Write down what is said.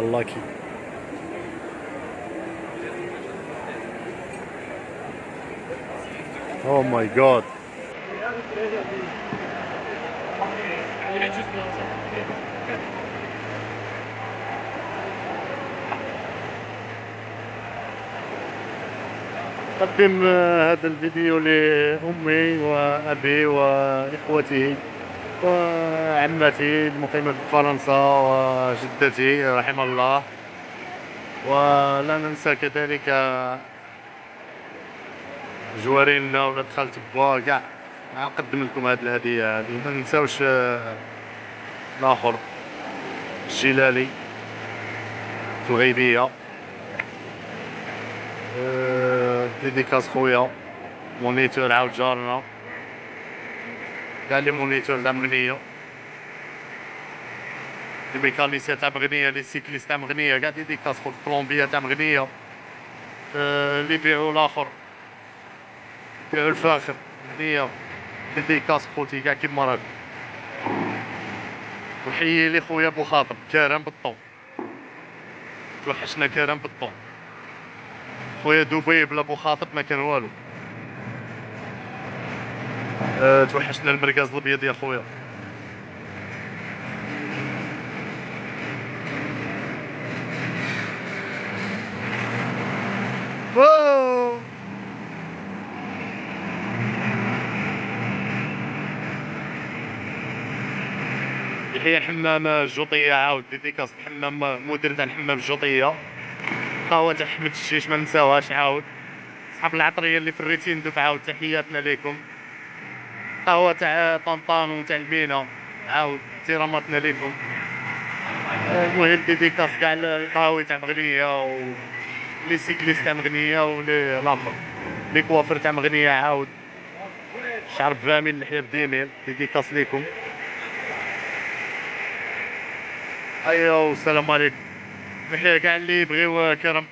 اللاكي. او ماي جاد. أقدم هذا الفيديو لأمي وأبي وإخوتي وعمتي المقيمة في فرنسا وجدتي رحمه الله، ولا ننسى كذلك جوارينا ولاد خالتي با كاع. نقدم لكم هذه الهدية هذه. ما ننساوش الآخر الجيلالي في الغيبية. ديديكاس خويا مونيتور عاود جارنا، كاع لي مونيتور تاع مغنية، لي ميكانيسيان تاع مغنية، لي سيكليست تاع مغنية، كاع ديديكاس خويا الطلومبية تاع مغنية، لي يبيعو لاخر، يبيعو الفاخر مغنية، ديديكاس خوتي كاع كيما راك. وحيي لي خويا بوخاطب كرم بالطون، توحشنا كرم بالطون. خويا دبي بلا بوخاطب ما كان والو. توحشنا المركز الابيض يا خويا. واو يحيى حمام الجوطية، عاود ديديكاس حمام مدير تاع الحمام الجوطية. قهوة تاع حمد الشيش ما نساوهاش، عاود صحاب العطرية اللي في الريتين دفعة، عاود تحياتنا ليكم. قهوة تاع طنطان وتاع المينا، عاود احتراماتنا ليكم. المهم ديديكاس كاع القهاوي تاع مغنية و لي سيكليست تاع مغنية ولي لاخر لي كوافر تاع مغنية، عاود شعر بامين لحية بديمير، ديديكاس ليكم. ايوا والسلام عليكم. نحيا كاع اللي يبغيو كرم